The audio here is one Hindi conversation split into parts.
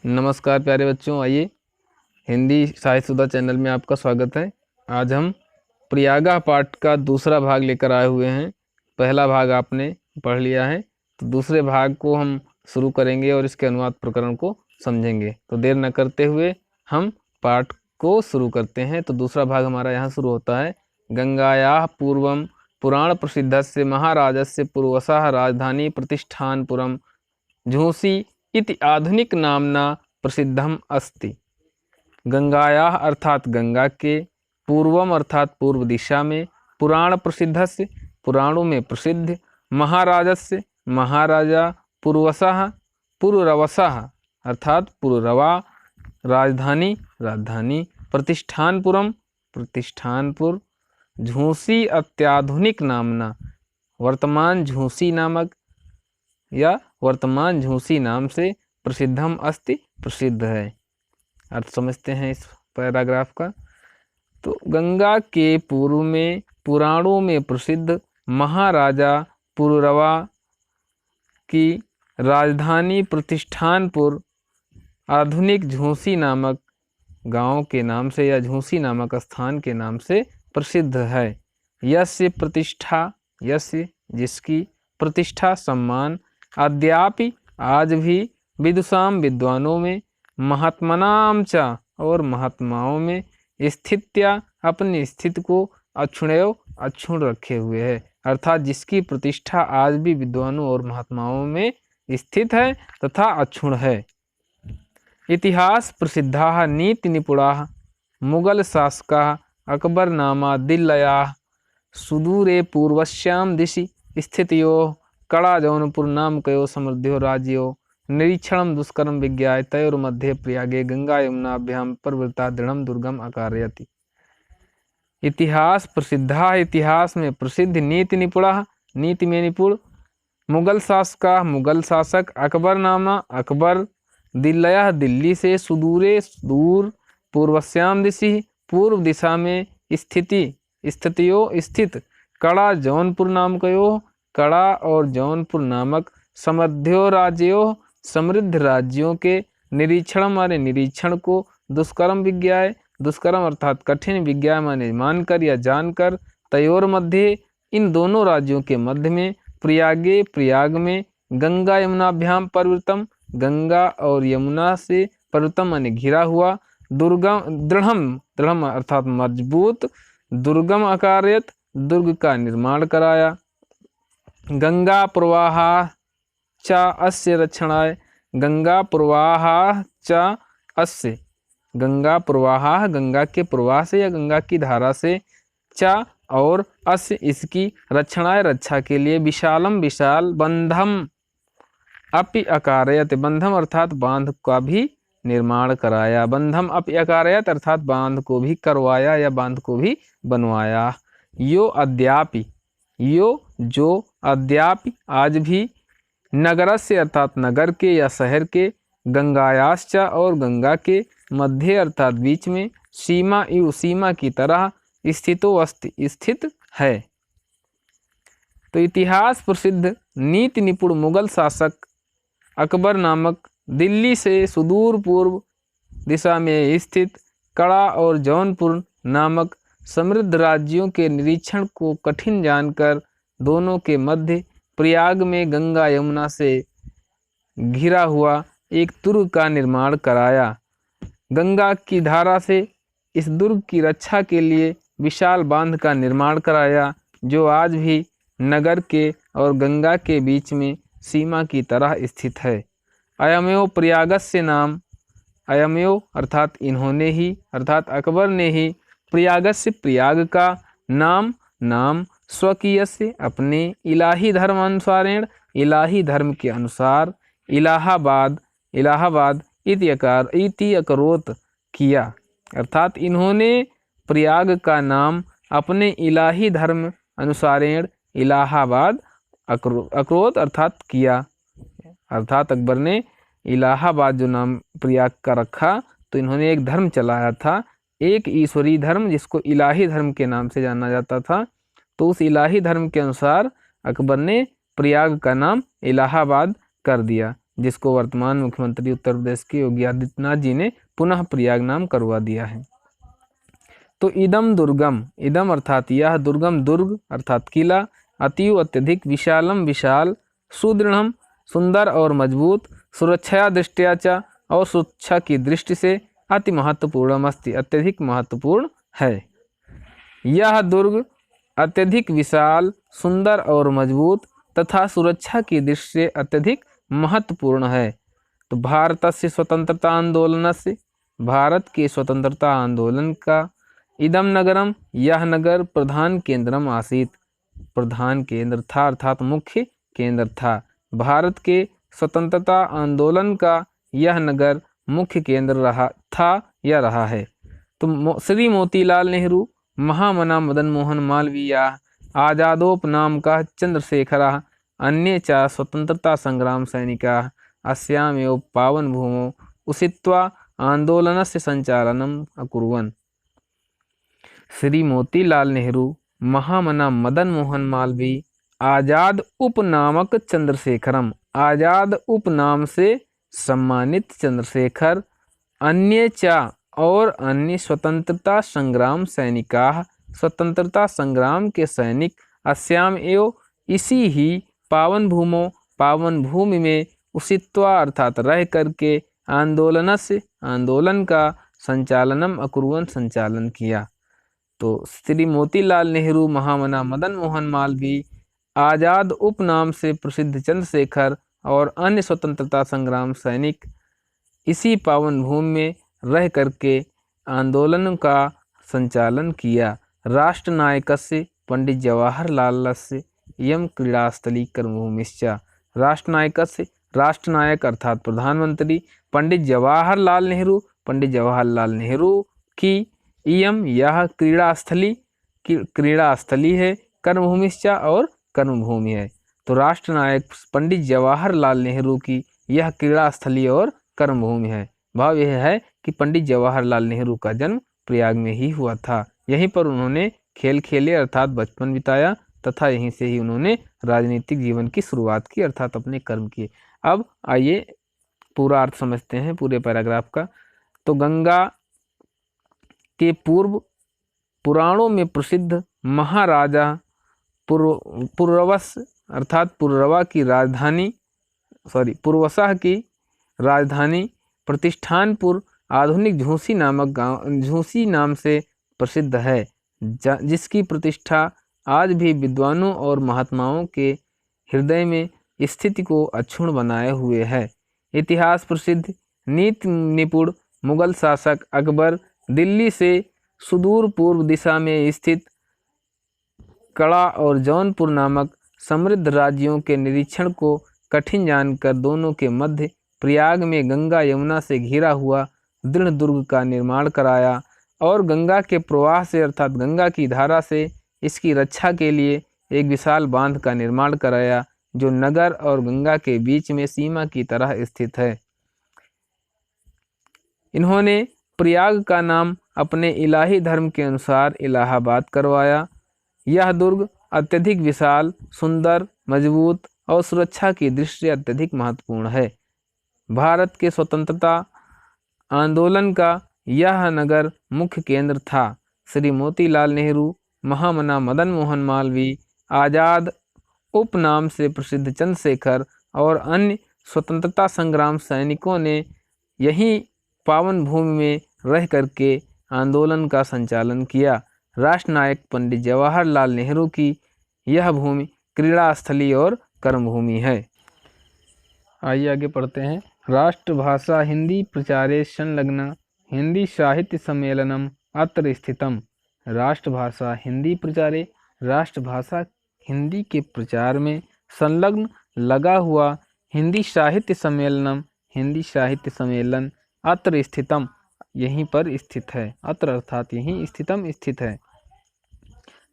नमस्कार प्यारे बच्चों, आइए हिंदी साहित्य सुधा चैनल में आपका स्वागत है। आज हम प्रयागा पाठ का दूसरा भाग लेकर आए हुए हैं। पहला भाग आपने पढ़ लिया है, तो दूसरे भाग को हम शुरू करेंगे और इसके अनुवाद प्रकरण को समझेंगे। तो देर न करते हुए हम पाठ को शुरू करते हैं। तो दूसरा भाग हमारा यहाँ शुरू होता है। गंगायाः पूर्वं पुराण प्रसिद्धस्य महाराजस्य पूर्वशः राजधानी प्रतिष्ठानपुरम झूसी इति आधुनिक नामना प्रसिद्धम अस्ति। गंगायाः अर्थात गंगा के, पूर्वम अर्थात पूर्व दिशा में, पुराण प्रसिद्धस्य पुराणों में प्रसिद्ध, महाराजस्य महाराजा, पूर्वशः पूर्वरवशः अर्थात पूर्वरवा, राजधानी राजधानी, प्रतिष्ठानपुरम प्रतिष्ठानपुर, झूसी अत्याधुनिक नामना वर्तमान झूसी नामक या वर्तमान झूसी नाम से प्रसिद्धम अस्ति प्रसिद्ध है। अर्थ समझते हैं इस पैराग्राफ का। तो गंगा के पूर्व में पुराणों में प्रसिद्ध महाराजा पुरुरवा की राजधानी प्रतिष्ठानपुर आधुनिक झूसी नामक गांव के नाम से या झूसी नामक स्थान के नाम से प्रसिद्ध है। यस्य प्रतिष्ठा, यस्य जिसकी, प्रतिष्ठा सम्मान, अद्यापि आज भी, विदुषाम विद्वानों में, महात्मनाम च और महात्माओं में, स्थित्या अपनी स्थिति को, अक्षुण्यो अक्षुण रखे हुए है। अर्थात जिसकी प्रतिष्ठा आज भी विद्वानों और महात्माओं में स्थित है तथा अक्षुण है। इतिहास प्रसिद्धा नीति निपुणा मुगल शासका अकबर नामा दिल्लया सुदूरे पूर्वश्याम दिशि स्थितियो कड़ा जौनपुर नामकयो समृद्धियो राज्यो निरीक्षणम दुष्करम विज्ञाय तयोर्मध्ये प्रयागे गंगा यमुनाभ्याम प्रवृत्ता दृढ़ दुर्गम अकारयति। इतिहास प्रसिद्धा, इतिहास में प्रसिद्ध, नीति निपुणा नीति में निपुण, मुगल शासका मुगल शासक, अकबर नामा अकबर, दिल्लया दिल्ली से, सुदूरे दूर, पूर्वश्याम दिशि पूर्व दिशा में, स्थिति स्थितियो स्थित, कड़ा जौनपुर नामकयो कड़ा और जौनपुर नामक, समृद्धियो राज्यों समृद्ध राज्यों के, निरीक्षण माने निरीक्षण को, दुष्कर्म विज्ञाय दुष्कर्म अर्थात कठिन, विज्ञाय माने मानकर या जानकर, तयोर मध्य इन दोनों राज्यों के मध्य में, प्रयागे प्रयाग में, गंगा यमुनाभ्याम परिवृतम गंगा और यमुना से, परिवृतम माने घिरा हुआ, दुर्गम दृढ़म दृढ़म अर्थात मजबूत, दुर्गम अकारयत दुर्ग का निर्माण कराया। गंगा प्रवाह च अस्य रक्षणाय, गंगा प्रवाह च अस्य, गंगा प्रवाह गंगा के प्रवाह से या गंगा की धारा से, च और अस्य इसकी, रक्षणाय रक्षा के लिए, विशालम विशाल, बंधम अपि अकारयत बंधम अर्थात बांध का भी निर्माण कराया, बंधम अपि अकारयत अर्थात बांध को भी करवाया या बांध को भी बनवाया। यो अद्यापि, यो जो, अद्यापि आज भी, नगरस्य अर्थात नगर के या शहर के, गंगायाश्च और गंगा के, मध्य अर्थात बीच में, सीमा इव सीमा की तरह, स्थितो अस्ति स्थित है। तो इतिहास प्रसिद्ध नीति निपुण मुगल शासक अकबर नामक, दिल्ली से सुदूर पूर्व दिशा में स्थित, कड़ा और जौनपुर नामक समृद्ध राज्यों के निरीक्षण को कठिन जानकर, दोनों के मध्य प्रयाग में गंगा यमुना से घिरा हुआ एक दुर्ग का निर्माण कराया। गंगा की धारा से इस दुर्ग की रक्षा के लिए विशाल बांध का निर्माण कराया, जो आज भी नगर के और गंगा के बीच में सीमा की तरह स्थित है। अयमेव प्रयागस्य नाम, अयमेव अर्थात इन्होंने ही अर्थात अकबर ने ही, प्रयागस्य प्रयाग का नाम नाम, स्वकीय से अपने, इलाही धर्मानुसारेण इलाही धर्म के अनुसार, इलाहाबाद इलाहाबाद इति अकरोत किया अर्थात इन्होंने प्रयाग का नाम अपने इलाही धर्म अनुसारेण इलाहाबाद अकरोत अर्थात किया, अर्थात अकबर ने इलाहाबाद जो नाम प्रयाग का रखा, तो इन्होंने एक धर्म चलाया था, एक ईश्वरीय धर्म जिसको इलाही धर्म के नाम से जाना जाता था। तो उस इलाही धर्म के अनुसार अकबर ने प्रयाग का नाम इलाहाबाद कर दिया। जिसको वर्तमान मुख्यमंत्री उत्तर प्रदेश के योगी आदित्यनाथ जी ने पुनः प्रयाग नाम करवा दिया है। तो इदम दुर्गम, इदम अर्थात यह, दुर्गम दुर्ग अर्थात किला, अतीव अत्यधिक, विशालम विशाल, सुदृढ़म सुंदर और मजबूत, सुरक्षा दृष्टया च और सुरक्षा की दृष्टि से अति महत्वपूर्ण अस्ति अत्यधिक महत्वपूर्ण है। यह दुर्ग अत्यधिक विशाल, सुंदर और मजबूत तथा सुरक्षा की दृष्टि से अत्यधिक महत्वपूर्ण है। तो भारतस्य स्वतंत्रता आंदोलन से, भारत के स्वतंत्रता आंदोलन का, इदम नगरम यह नगर, प्रधान केंद्रम आसीत प्रधान केंद्र था अर्थात मुख्य केंद्र था। भारत के स्वतंत्रता आंदोलन का यह नगर मुख्य केंद्र रहा था या रहा है। तो श्री मोतीलाल नेहरू, महामना मदन मोहन मालवीय, आजादोपनाम का चंद्रशेखर, अन्ये च स्वतंत्रता संग्राम सैनिका अस्यामेव पावन भूमौ उषित्वा आंदोलनस्य संचालनम अकुर्वन्। श्री मोतीलाल नेहरू, महामना मदन मोहन मालवीय, आजाद उपनामक चंद्रशेखरम, आजाद उपनाम से सम्मानित चंद्रशेखर, अन्य च और अन्य स्वतंत्रता संग्राम सैनिका, स्वतंत्रता संग्राम के सैनिक, अस्याम एव इसी ही, पावन भूमो पावन भूमि में, उषित्वा अर्थात रह करके, आंदोलन से आंदोलन का, संचालनम अकुर्वन् संचालन किया। तो श्री मोतीलाल नेहरू, महामना मदन मोहन मालवीय, आजाद उपनाम से प्रसिद्ध चंद्रशेखर और अन्य स्वतंत्रता संग्राम सैनिक इसी पावन भूमि में रह करके आंदोलन का संचालन किया। राष्ट्र नायकस्य पंडित जवाहरलालस्य इयं क्रीडास्थली कर्मभूमिश्च। राष्ट्र नायकस्य, राष्ट्र नायक अर्थात प्रधानमंत्री पंडित जवाहरलाल नेहरू, पंडित जवाहरलाल नेहरू की इयम यह क्रीड़ा स्थली है, कर्मभूमिश्च और कर्मभूमि है। तो राष्ट्र नायक पंडित जवाहरलाल नेहरू की यह क्रीड़ा स्थली और कर्मभूमि है। भाव यह है कि पंडित जवाहरलाल नेहरू का जन्म प्रयाग में ही हुआ था, यहीं पर उन्होंने खेल खेले अर्थात बचपन बिताया तथा यहीं से ही उन्होंने राजनीतिक जीवन की शुरुआत की अर्थात अपने कर्म किए। अब आइए पूरा अर्थ समझते हैं पूरे पैराग्राफ का। तो गंगा के पूर्व पुराणों में प्रसिद्ध महाराजा पुरवस अर्थात पुरवा की राजधानी पुरवसा की राजधानी प्रतिष्ठानपुर आधुनिक झूसी नामक गांव, झूसी नाम से प्रसिद्ध है, जिसकी प्रतिष्ठा आज भी विद्वानों और महात्माओं के हृदय में स्थिति को अक्षुण्ण बनाए हुए है। इतिहास प्रसिद्ध नीति निपुण मुगल शासक अकबर दिल्ली से सुदूर पूर्व दिशा में स्थित कड़ा और जौनपुर नामक समृद्ध राज्यों के निरीक्षण को कठिन जानकर दोनों के मध्य प्रयाग में गंगा यमुना से घिरा हुआ दृढ़ दुर्ग का निर्माण कराया और गंगा के प्रवाह से अर्थात गंगा की धारा से इसकी रक्षा के लिए एक विशाल बांध का निर्माण कराया, जो नगर और गंगा के बीच में सीमा की तरह स्थित है। इन्होंने प्रयाग का नाम अपने इलाही धर्म के अनुसार इलाहाबाद करवाया। यह दुर्ग अत्यधिक विशाल, सुंदर, मजबूत और सुरक्षा की दृष्टि से अत्यधिक महत्वपूर्ण है। भारत के स्वतंत्रता आंदोलन का यह नगर मुख्य केंद्र था। श्री मोतीलाल नेहरू, महामना मदन मोहन मालवीय, आजाद उपनाम से प्रसिद्ध चंद्रशेखर और अन्य स्वतंत्रता संग्राम सैनिकों ने यही पावन भूमि में रह करके आंदोलन का संचालन किया। राष्ट्र नायक पंडित जवाहरलाल नेहरू की यह भूमि क्रीड़ा स्थली और कर्मभूमि है। आइए आगे पढ़ते हैं। राष्ट्रभाषा हिंदी प्रचारे संलग्न हिंदी साहित्य सम्मेलनम अत्र स्थितम। राष्ट्रभाषा हिंदी प्रचारे, राष्ट्रभाषा हिंदी के प्रचार में संलग्न लगा हुआ हिंदी साहित्य सम्मेलनम, हिंदी साहित्य सम्मेलन अत्र स्थितम यहीं पर स्थित है। अत्र अर्थात यहीं, स्थितम स्थित है।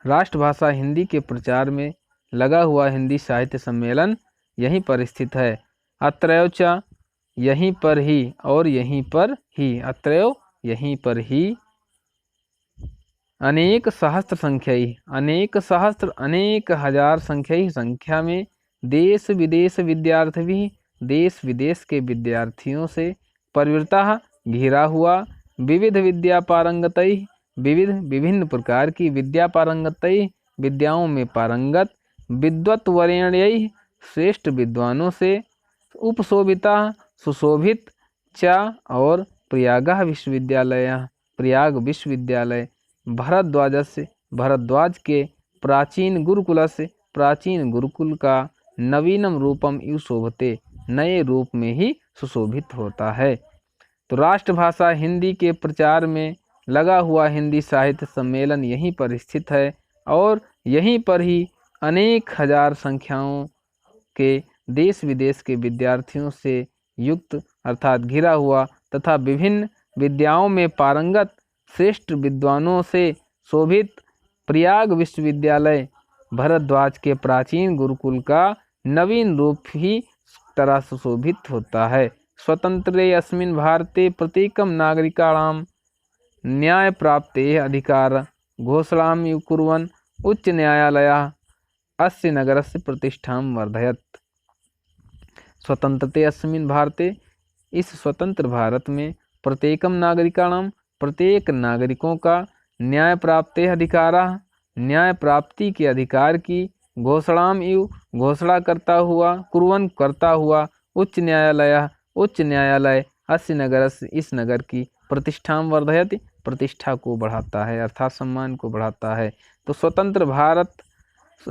राष्ट्रभाषा हिंदी के प्रचार में लगा हुआ हिंदी साहित्य सम्मेलन यहीं पर स्थित है। अत्रैव च यहीं पर ही और यहीं पर ही, अत्रैव यहीं पर ही, अनेक सहस्त्र संख्याई, अनेक सहस्त्र अनेक हजार संख्याई संख्या में देश विदेश विद्यार्थी भी देश विदेश के विद्यार्थियों से परिवृतः घिरा हुआ, विविध विद्या पारंगतैः विभिन्न प्रकार की विद्या पारंगतैः विद्याओं में पारंगत, विद्वत्वरेण्यैः श्रेष्ठ विद्वानों से उपशोभिता सुशोभित च और प्रयागः विश्वविद्यालयः प्रयाग विश्वविद्यालय भरद्वाज के प्राचीन गुरुकुलस्य प्राचीन गुरुकुल का नवीनम रूपम इव शोभते नए रूप में ही सुशोभित होता है। तो राष्ट्रभाषा हिंदी के प्रचार में लगा हुआ हिंदी साहित्य सम्मेलन यहीं पर स्थित है और यहीं पर ही अनेक हजार संख्याओं के देश विदेश के विद्यार्थियों से युक्त अर्थात घिरा हुआ तथा विभिन्न विद्याओं में पारंगत श्रेष्ठ विद्वानों से शोभित प्रयाग विश्वविद्यालय भरद्वाज के प्राचीन गुरुकुल का नवीन रूप ही तरह सुशोभित होता है। स्वतंत्रे अस्मिन् भारते प्रत्येकं नागरिकाणां न्याय प्राप्तेः अधिकार घोषणां कुर्वन् उच्च न्यायालयः अस्य नगरस्य प्रतिष्ठां वर्धयत्। स्वतंत्रते अस्मिन् भारते इस स्वतंत्र भारत में प्रत्येकम नागरिकाणां प्रत्येक नागरिकों का न्याय प्राप्तेः अधिकारः न्याय प्राप्ति के अधिकार की घोषणाम इव घोषणा करता हुआ उच्च न्यायालय अस्य नगर इस नगर की प्रतिष्ठा वर्धयति प्रतिष्ठा को बढ़ाता है अर्थात सम्मान को बढ़ाता है। तो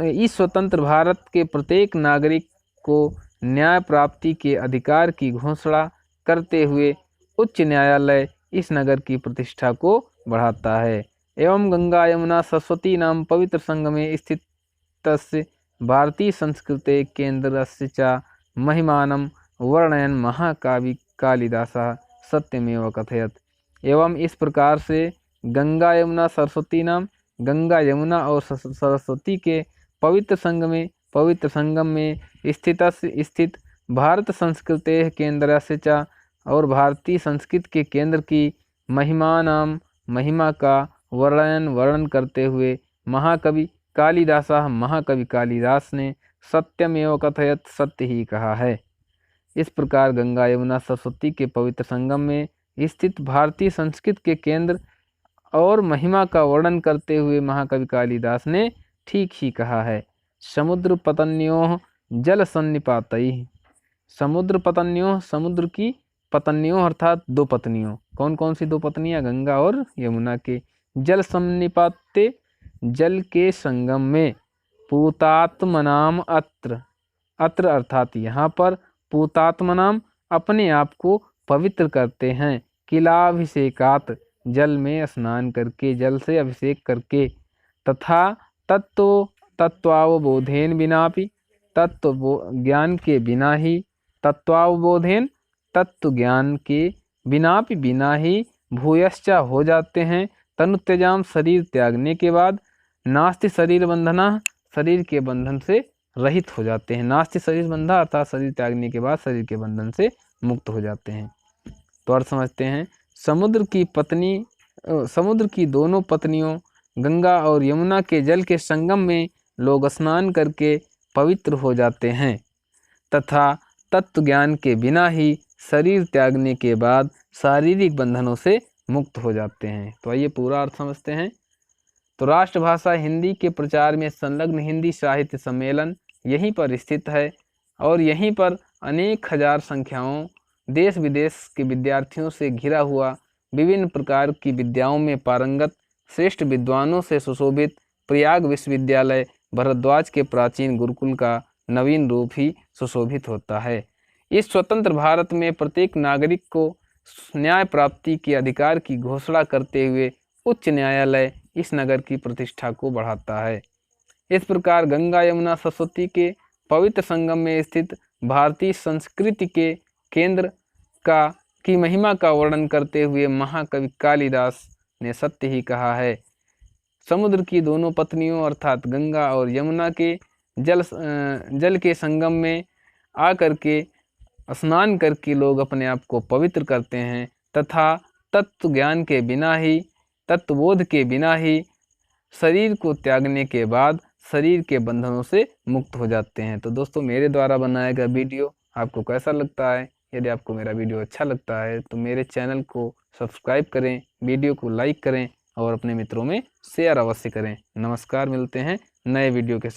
इस स्वतंत्र भारत के प्रत्येक नागरिक को न्याय प्राप्ति के अधिकार की घोषणा करते हुए उच्च न्यायालय इस नगर की प्रतिष्ठा को बढ़ाता है। एवं गंगा यमुना सरस्वती नाम पवित्र संगमे स्थितस्य भारतीय संस्कृते केन्द्रस्य च महिमानं वर्णयन् महाकवि कालिदासः सत्यमेव कथयत्। एवं इस प्रकार से गंगा यमुना और सरस्वती के पवित्र संगम में स्थित भारत संस्कृते केन्द्रस्य च और भारतीय संस्कृत के केंद्र की महिमा का वर्णन करते हुए महाकवि कालिदास ने सत्यमेव कथयत सत्य ही कहा है। इस प्रकार गंगा यमुना सरस्वती के पवित्र संगम में स्थित भारतीय संस्कृत के केंद्र और महिमा का वर्णन करते हुए महाकवि कालिदास ने ठीक ही कहा है। समुद्र पतन्यों जल सन्निपातैः समुद्र की पत्नियों अर्थात दो पत्नियों, कौन कौन सी दो पत्नियां? गंगा और यमुना के जल सन्निपाते जल के संगम में पूतात्मनाम अत्र अर्थात यहाँ पर पूतात्मनाम अपने आप को पवित्र करते हैं। किलाभिषेकात जल में स्नान करके जल से अभिषेक करके तथा तत्वावबोधेन बिनापि तत्व ज्ञान के बिना ही तत्वावबोधेन तत्व ज्ञान के बिना ही भूयश्चा हो जाते हैं। तनुत्यजाम शरीर त्यागने के बाद नास्ति शरीर बंधना शरीर के बंधन से रहित हो जाते हैं। नास्ति शरीर बंधा अर्थात शरीर त्यागने के बाद शरीर के बंधन से मुक्त हो जाते हैं। तो अर्थ समझते हैं। समुद्र की दोनों पत्नियों गंगा और यमुना के जल के संगम में लोग स्नान करके पवित्र हो जाते हैं तथा तत्व ज्ञान के बिना ही शरीर त्यागने के बाद शारीरिक बंधनों से मुक्त हो जाते हैं। तो आइए पूरा अर्थ समझते हैं। तो राष्ट्रभाषा हिंदी के प्रचार में संलग्न हिंदी साहित्य सम्मेलन यहीं पर स्थित है और यहीं पर अनेक हजार संख्याओं देश विदेश के विद्यार्थियों से घिरा हुआ विभिन्न प्रकार की विद्याओं में पारंगत श्रेष्ठ विद्वानों से सुशोभित प्रयाग विश्वविद्यालय भरद्वाज के प्राचीन गुरुकुल का नवीन रूप ही सुशोभित होता है। इस स्वतंत्र भारत में प्रत्येक नागरिक को न्याय प्राप्ति के अधिकार की घोषणा करते हुए उच्च न्यायालय इस नगर की प्रतिष्ठा को बढ़ाता है। इस प्रकार गंगा यमुना सरस्वती के पवित्र संगम में स्थित भारतीय संस्कृति के केंद्र की महिमा का वर्णन करते हुए महाकवि कालिदास ने सत्य ही कहा है। समुद्र की दोनों पत्नियों अर्थात गंगा और यमुना के जल के संगम में आकर के स्नान करके लोग अपने आप को पवित्र करते हैं तथा तत्व ज्ञान के बिना ही तत्वबोध के बिना ही शरीर को त्यागने के बाद शरीर के बंधनों से मुक्त हो जाते हैं। तो दोस्तों मेरे द्वारा बनाया गया वीडियो आपको कैसा लगता है। यदि आपको मेरा वीडियो अच्छा लगता है तो मेरे चैनल को सब्सक्राइब करें, वीडियो को लाइक करें और अपने मित्रों में शेयर अवश्य करें। नमस्कार, मिलते हैं नए वीडियो के साथ।